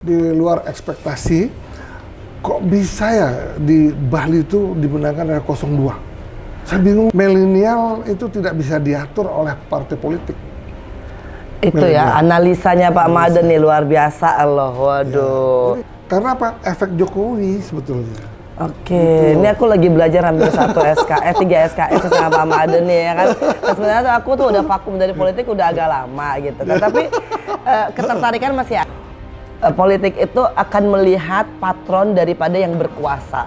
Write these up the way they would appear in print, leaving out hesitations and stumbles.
Di luar ekspektasi, kok bisa ya di Bali itu dimenangkan oleh 02? Saya bingung, milenial itu tidak bisa diatur oleh partai politik. Itu ya, analisanya Pak Maden nih luar biasa Allah, waduh. Ya, karena apa? Efek Jokowi sebetulnya. Oke, ini aku lagi belajar ambil 3 SKS sama Pak Maden nih ya kan. Dan sebenarnya tuh aku tuh udah vakum dari politik udah agak lama gitu kan. Tapi ketertarikan masih ada. Politik itu akan melihat patron daripada yang berkuasa.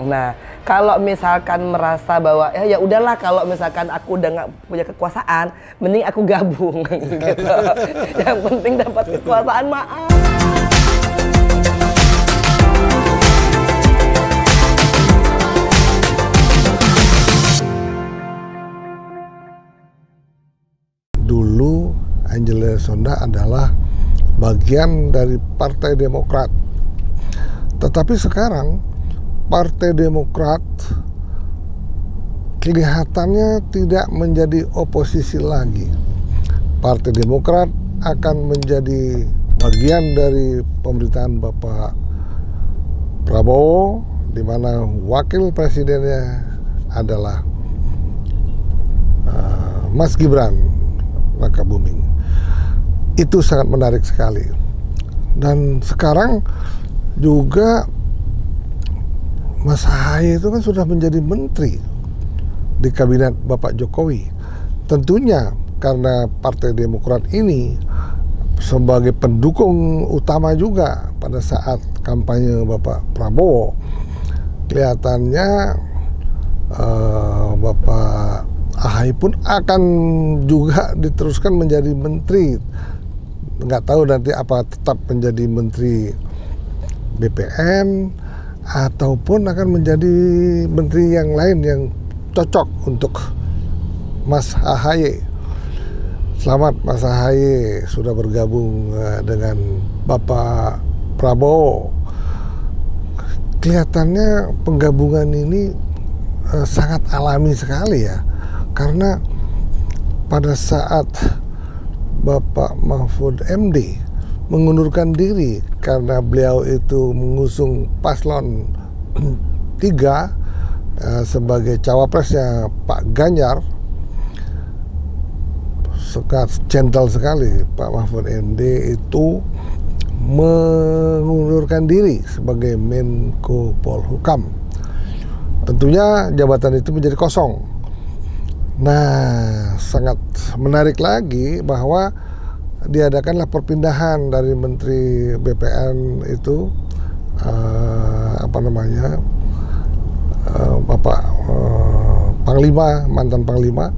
Nah, kalau misalkan merasa bahwa ya udahlah kalau misalkan aku udah nggak punya kekuasaan, mending aku gabung gitu. Yang penting dapat kekuasaan maaf. Dulu Angelina Sonda adalah bagian dari Partai Demokrat. Tetapi sekarang Partai Demokrat kelihatannya tidak menjadi oposisi lagi. Partai Demokrat akan menjadi bagian dari pemerintahan Bapak Prabowo, di mana wakil presidennya adalah Mas Gibran Rakabuming. Itu sangat menarik sekali. Dan sekarang juga Mas Ahaye itu kan sudah menjadi menteri di kabinet Bapak Jokowi. Tentunya karena Partai Demokrat ini sebagai pendukung utama juga pada saat kampanye Bapak Prabowo, kelihatannya Bapak Ahaye pun akan juga diteruskan menjadi menteri. Nggak tahu nanti apa tetap menjadi menteri BPN ataupun akan menjadi menteri yang lain yang cocok untuk Mas Ahaye. Selamat Mas Ahaye sudah bergabung dengan Bapak Prabowo. Kelihatannya penggabungan ini sangat alami sekali ya, karena pada saat Bapak Mahfud MD mengundurkan diri karena beliau itu mengusung paslon 3 sebagai cawapresnya Pak Ganjar. Sangat gentle sekali Pak Mahfud MD itu mengundurkan diri sebagai Menko Polhukam. Tentunya jabatan itu menjadi kosong. Nah, sangat menarik lagi bahwa diadakanlah perpindahan dari Menteri BPN itu Bapak Panglima, mantan Panglima,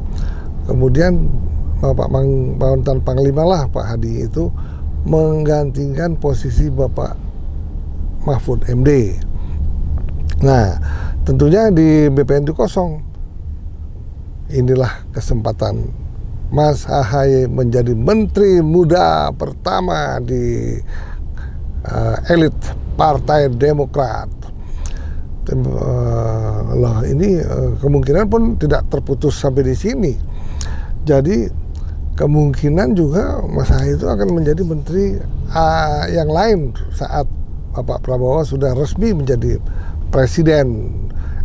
kemudian Bapak mantan Panglima lah Pak Hadi itu menggantikan posisi Bapak Mahfud MD. Nah, tentunya di BPN itu kosong. Inilah kesempatan Mas Ahaye menjadi menteri muda pertama di elit Partai Demokrat. Ini kemungkinan pun tidak terputus sampai di sini. Jadi kemungkinan juga Mas Ahaye itu akan menjadi menteri yang lain saat Bapak Prabowo sudah resmi menjadi Presiden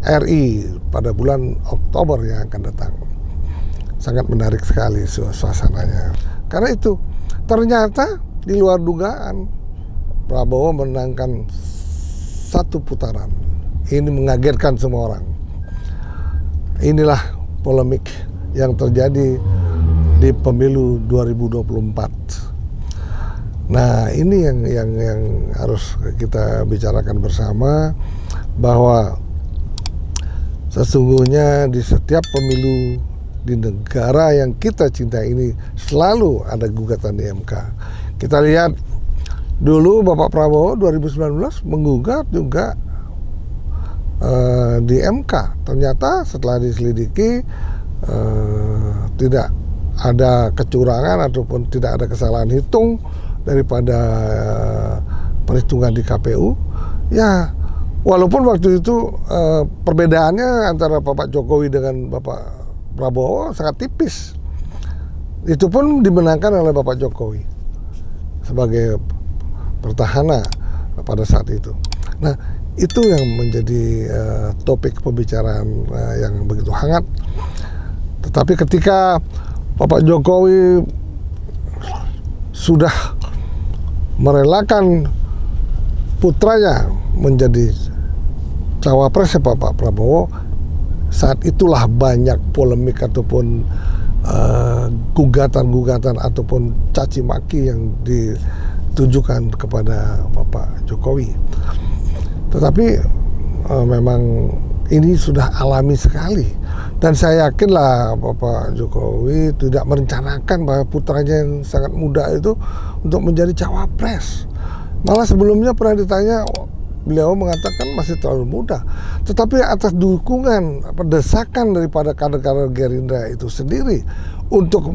RI pada bulan Oktober yang akan datang. Sangat menarik sekali suasananya. Karena itu ternyata di luar dugaan Prabowo menangkan 1 putaran. Ini mengagetkan semua orang. Inilah polemik yang terjadi di pemilu 2024. Nah, ini yang harus kita bicarakan bersama, bahwa sesungguhnya di setiap pemilu di negara yang kita cintai ini selalu ada gugatan di MK. Kita lihat dulu Bapak Prabowo 2019 menggugat juga di MK. Ternyata setelah diselidiki tidak ada kecurangan ataupun tidak ada kesalahan hitung daripada perhitungan di KPU. Ya, walaupun waktu itu perbedaannya antara Bapak Jokowi dengan Bapak Prabowo sangat tipis. Itu pun dimenangkan oleh Bapak Jokowi sebagai Pertahanan pada saat itu. Nah, itu yang menjadi topik pembicaraan yang begitu hangat. Tetapi ketika Bapak Jokowi sudah merelakan putranya menjadi cawapres Pak Prabowo, saat itulah banyak polemik ataupun gugatan-gugatan ataupun caci maki yang ditujukan kepada Bapak Jokowi. Tetapi memang ini sudah alami sekali, dan saya yakinlah Bapak Jokowi tidak merencanakan bahwa putranya yang sangat muda itu untuk menjadi cawapres. Malah sebelumnya pernah ditanya, beliau mengatakan masih terlalu muda. Tetapi atas dukungan, desakan daripada kader-kader Gerindra itu sendiri untuk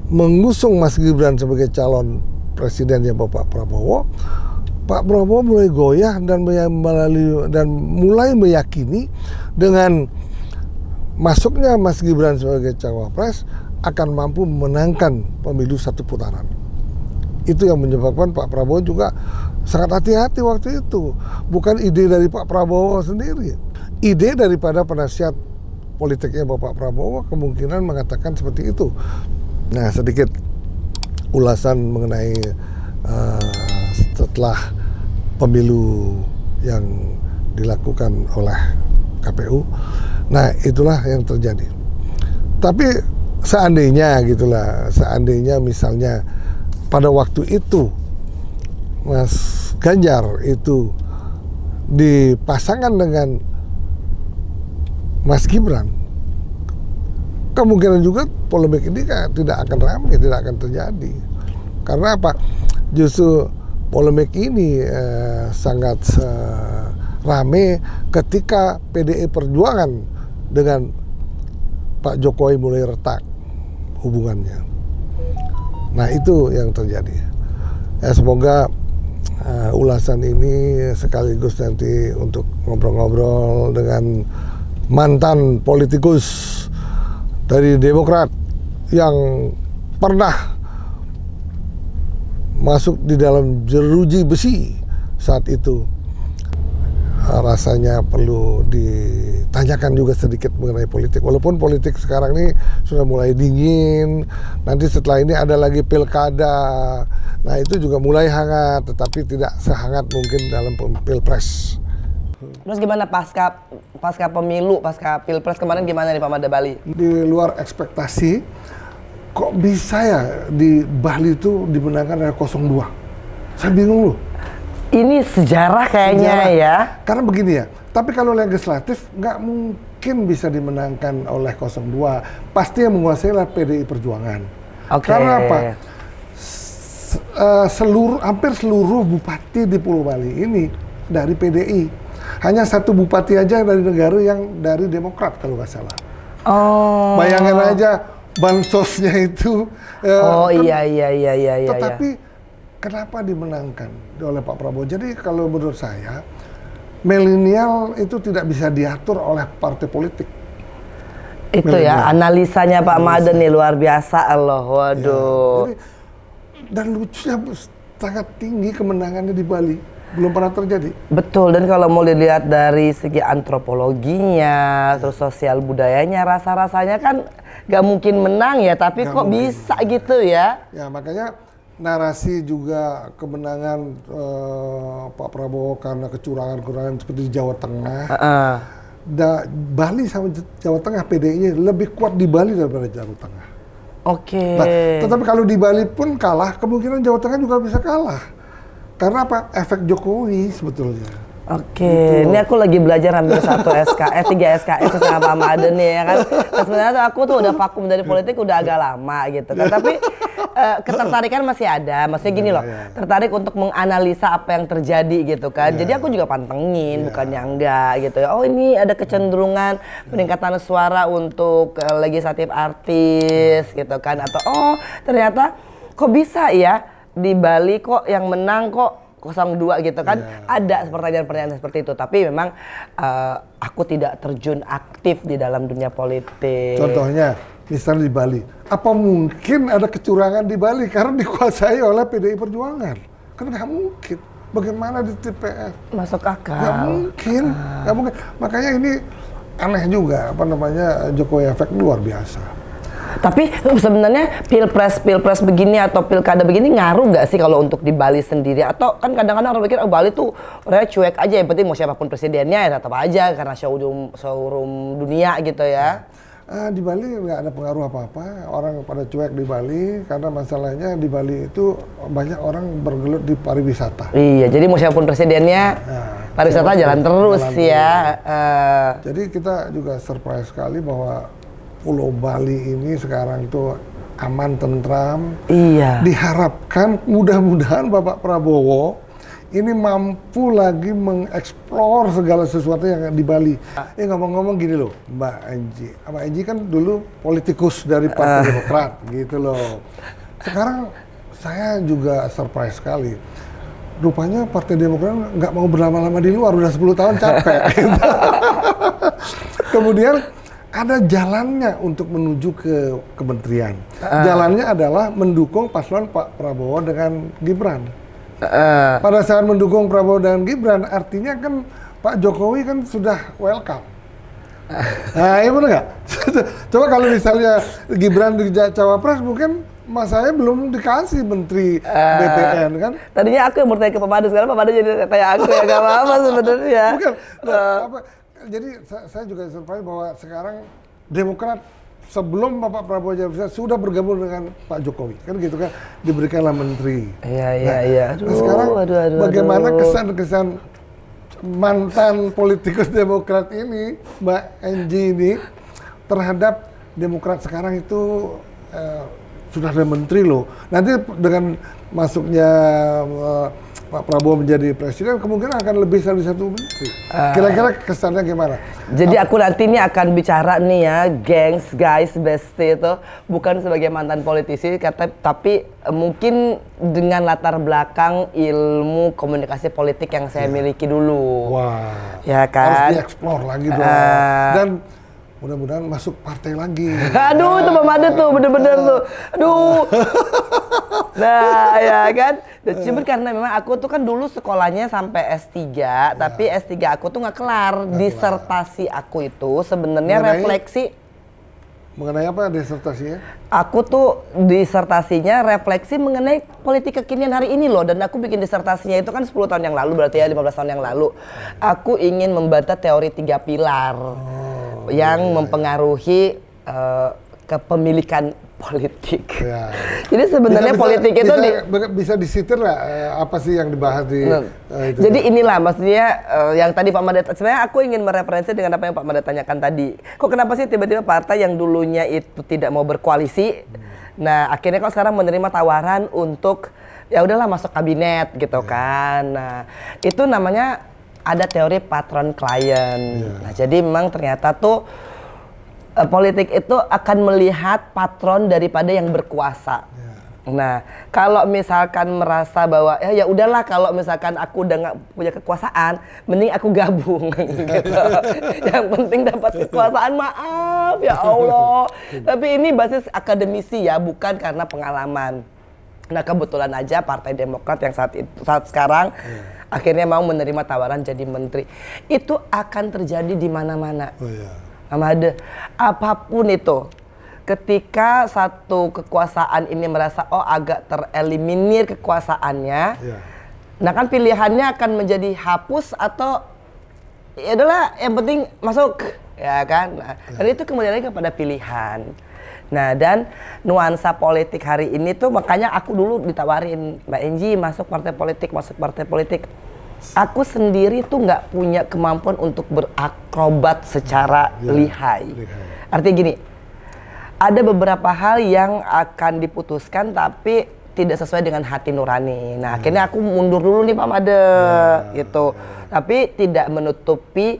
mengusung Mas Gibran sebagai calon presidennya Bapak Prabowo, Pak Prabowo mulai goyah dan mulai meyakini dengan masuknya Mas Gibran sebagai cawapres akan mampu memenangkan pemilu satu putaran. Itu yang menyebabkan Pak Prabowo juga sangat hati-hati waktu itu. Bukan ide dari Pak Prabowo sendiri. Ide daripada penasihat politiknya Bapak Prabowo kemungkinan mengatakan seperti itu. Nah, sedikit ulasan mengenai setelah pemilu yang dilakukan oleh KPU. Nah, itulah yang terjadi. Tapi seandainya misalnya pada waktu itu Mas Ganjar itu dipasangkan dengan Mas Gibran, kemungkinan juga polemik ini tidak akan ramai, tidak akan terjadi. Karena apa? Justru polemik ini sangat ramai ketika PDI Perjuangan dengan Pak Jokowi mulai retak hubungannya. Nah, itu yang terjadi. Ya, semoga ulasan ini sekaligus nanti untuk ngobrol-ngobrol dengan mantan politikus dari Demokrat yang pernah masuk di dalam jeruji besi saat itu. Rasanya perlu ditanyakan juga sedikit mengenai politik. Walaupun politik sekarang ini sudah mulai dingin, nanti setelah ini ada lagi pilkada. Nah, itu juga mulai hangat, tetapi tidak sehangat mungkin dalam pilpres. Terus gimana pasca pemilu, pasca pilpres kemarin gimana nih Pak Mada Bali? Di luar ekspektasi, kok bisa ya di Bali itu dimenangkan oleh 02? Saya bingung loh. Ini sejarah kayaknya ya. Karena begini ya, tapi kalau legislatif nggak mungkin bisa dimenangkan oleh 02. Pasti yang menguasai adalah PDI Perjuangan. Oke. Karena apa? Hampir seluruh bupati di Pulau Bali ini dari PDI. Hanya satu bupati aja dari negara yang dari Demokrat kalau nggak salah. Oh. Bayangin aja bansosnya itu. Iya. Tetapi kenapa dimenangkan oleh Pak Prabowo? Jadi kalau menurut saya, milenial itu tidak bisa diatur oleh partai politik. Itu ya, analisanya Pak Mada nih luar biasa loh. Waduh. Ya, dan lucunya sangat tinggi kemenangannya di Bali. Belum pernah terjadi. Betul, dan kalau mau dilihat dari segi antropologinya, terus sosial budayanya, rasa-rasanya kan gak mungkin menang ya, tapi gak kok mungkin. Bisa gitu ya. Ya, makanya narasi juga kemenangan Pak Prabowo karena kecurangan-kecurangan seperti di Jawa Tengah. Bali sama Jawa Tengah PDI-nya lebih kuat di Bali daripada Jawa Tengah. Oke. Nah, tetapi kalau di Bali pun kalah, kemungkinan Jawa Tengah juga bisa kalah. Karena apa? Efek Jokowi sebetulnya. Oke, ini aku lagi belajar ambil 3 SKS sama Pak Mada nih ya kan. Nah, sebenarnya aku tuh udah vakum dari politik udah agak lama gitu kan. Tapi ketertarikan masih ada. Maksudnya gini loh, tertarik untuk menganalisa apa yang terjadi gitu kan. Jadi aku juga pantengin, bukannya enggak gitu ya. Oh, ini ada kecenderungan peningkatan suara untuk legislatif artis gitu kan. Atau oh ternyata kok bisa ya di Bali kok yang menang kok 02 gitu kan. Ada pertanyaan-pertanyaan seperti itu, tapi memang aku tidak terjun aktif di dalam dunia politik. Contohnya misalnya di Bali, apa mungkin ada kecurangan di Bali karena dikuasai oleh PDI Perjuangan? Kan nggak mungkin. Bagaimana di TPS? Masuk akal. Nggak mungkin, nggak mungkin. Makanya ini aneh juga, Jokowi efek luar biasa. Tapi sebenarnya pilpres begini atau pilkada begini ngaruh nggak sih kalau untuk di Bali sendiri? Atau kan kadang-kadang orang pikir Bali tuh orangnya cuek aja, yang penting mau siapapun presidennya ya tetap aja karena showroom dunia gitu ya. Di Bali nggak ada pengaruh apa-apa, orang pada cuek di Bali karena masalahnya di Bali itu banyak orang bergelut di pariwisata. Iya, jadi mau siapapun presidennya pariwisata jalan terus ya. Jadi kita juga surprise sekali bahwa Pulau Bali ini sekarang tuh aman, tentram. Iya. Diharapkan mudah-mudahan Bapak Prabowo ini mampu lagi mengeksplor segala sesuatu yang di Bali. Ngomong-ngomong gini loh, Mbak Angie kan dulu politikus dari Partai Demokrat gitu loh. Sekarang saya juga surprise sekali. Rupanya Partai Demokrat nggak mau berlama-lama di luar, udah 10 tahun capek. Kemudian ada jalannya untuk menuju ke kementerian. Jalannya adalah mendukung paslon Pak Prabowo dengan Gibran. Pada saat mendukung Prabowo dan Gibran, artinya kan Pak Jokowi kan sudah welcome. Nah, iya benar nggak? Coba kalau misalnya Gibran di Cawapres, mungkin Mas saya belum dikasih menteri BPN kan? Tadinya aku yang bertanya ke Pak Made, sekarang Pak Made jadi tanya aku ya, nggak apa-apa sebenarnya. Bukan, jadi saya juga surprise bahwa sekarang Demokrat sebelum Bapak Prabowo jadi presiden sudah bergabung dengan Pak Jokowi, kan gitu kan, diberikanlah menteri. Iya. Nah sekarang bagaimana kesan-kesan mantan politikus Demokrat ini, Mbak Angie ini, terhadap Demokrat sekarang itu sudah ada menteri loh. Nanti dengan masuknya Pak Prabowo menjadi presiden, kemungkinan akan lebih dari satu menteri. Kira-kira kesannya gimana? Jadi aku nanti ini akan bicara nih ya, gengs, guys, bestie itu bukan sebagai mantan politisi, tapi mungkin dengan latar belakang ilmu komunikasi politik yang saya miliki dulu. Wah, ya kan? Harus dieksplor lagi dong. Dan mudah-mudahan masuk partai lagi. Aduh, itu Pak Made tuh, bener-bener tuh. Aduh. Nah, ya kan? Cuman karena memang aku tuh kan dulu sekolahnya sampai S3, tapi S3 aku tuh nggak kelar. Disertasi aku itu sebenarnya refleksi. Mengenai apa disertasinya? Aku tuh disertasinya refleksi mengenai politik kekinian hari ini loh. Dan aku bikin disertasinya itu kan 10 tahun yang lalu, berarti ya 15 tahun yang lalu. Aku ingin membantah teori 3 pilar yang mempengaruhi kepemilikan politik. Ya. Jadi sebenarnya politik itu bisa disitir lah apa sih yang dibahas di itu. Jadi inilah maksudnya yang tadi Pak Made, sebenarnya aku ingin mereferensi dengan apa yang Pak Made tanyakan tadi. Kok kenapa sih tiba-tiba partai yang dulunya itu tidak mau berkoalisi, nah akhirnya kok sekarang menerima tawaran untuk ya udahlah masuk kabinet gitu kan. Nah, itu namanya ada teori patron klien. Nah, jadi memang ternyata tuh politik itu akan melihat patron daripada yang berkuasa. Nah, kalau misalkan merasa bahwa ya udahlah kalau misalkan aku udah nggak punya kekuasaan, mending aku gabung gitu. Yang penting dapat kekuasaan, maaf ya Allah. Tapi ini basis akademisi ya, bukan karena pengalaman. Nah, kebetulan aja Partai Demokrat yang saat sekarang akhirnya mau menerima tawaran jadi menteri. Itu akan terjadi di mana-mana. Made, apapun itu, ketika satu kekuasaan ini merasa agak tereliminir kekuasaannya, nah kan pilihannya akan menjadi hapus atau ya udahlah yang penting masuk, ya kan? Nah, dan itu kembali lagi kepada pilihan. Nah, dan nuansa politik hari ini tuh makanya aku dulu ditawarin, Mbak Angie masuk partai politik. Aku sendiri tuh nggak punya kemampuan untuk berakrobat secara lihai. Artinya gini, ada beberapa hal yang akan diputuskan tapi tidak sesuai dengan hati nurani. Nah, akhirnya aku mundur dulu nih Pak Made, gitu. Tapi tidak menutupi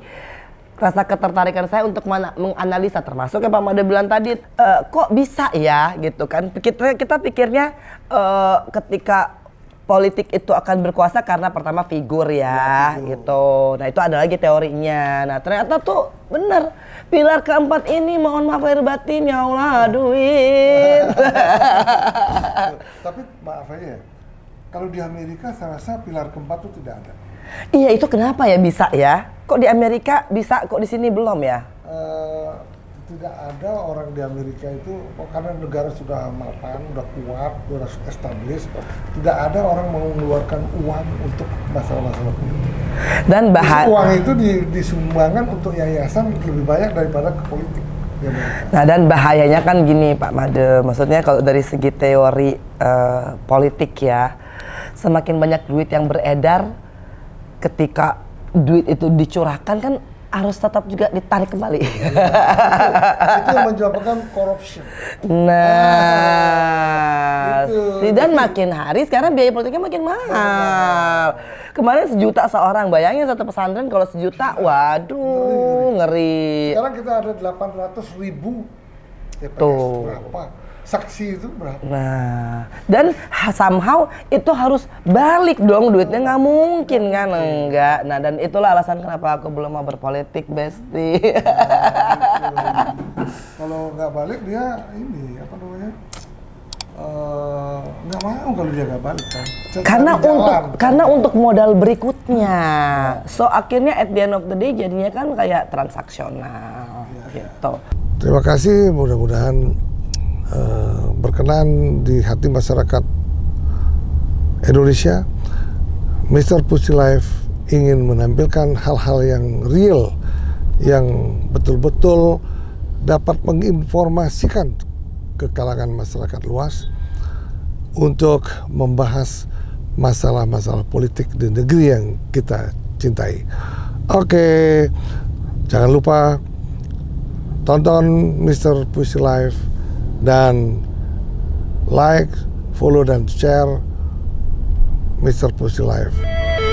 rasa ketertarikan saya untuk menganalisa, termasuk yang Pak Made bilang tadi, kok bisa ya, gitu kan? Kita pikirnya ketika politik itu akan berkuasa karena pertama figur ya, gitu. Nah, itu ada lagi teorinya. Nah, ternyata tuh bener. Pilar keempat ini mohon maaf lahir batin, ya Allah, duit. Tapi maaf aja, Kalau di Amerika saya rasa pilar keempat itu tidak ada. Iya, itu kenapa ya bisa ya? Kok di Amerika bisa, kok di sini belum ya? Tidak ada orang di Amerika itu, karena negara sudah mapan, sudah kuat, sudah established, tidak ada orang mau mengeluarkan uang untuk masalah-masalah politik. Dan uang itu disumbangkan untuk yayasan lebih banyak daripada ke politik. Nah, dan bahayanya kan gini Pak Made, maksudnya kalau dari segi teori politik ya, semakin banyak duit yang beredar, ketika duit itu dicurahkan kan harus tetap juga ditarik kembali. Itu yang menyebabkan corruption. Nah, dan makin hari sekarang biaya politiknya makin mahal. Kemarin 1 juta seorang, bayangin satu pesantren kalau 1 juta, waduh ngeri. Sekarang kita ada 800.000 TPS, tuh. Berapa? Saksi itu berapa? Nah, dan somehow itu harus balik dong duitnya, nggak mungkin kan, enggak. Nah, dan itulah alasan kenapa aku belum mau berpolitik, Besti. Kalau nggak balik dia ini apa namanya? Nggak mau kalau dia nggak balik kan. Karena untuk modal berikutnya. So akhirnya at the end of the day jadinya kan kayak transaksional gitu. Terima kasih, mudah-mudahan berkenan di hati masyarakat Indonesia. Mr. Pussy Live ingin menampilkan hal-hal yang real, yang betul-betul dapat menginformasikan ke kalangan masyarakat luas untuk membahas masalah-masalah politik di negeri yang kita cintai. Oke, jangan lupa tonton Mr. Pussy Live dan like, follow dan share Mr. Pussy Live.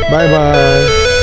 Bye bye.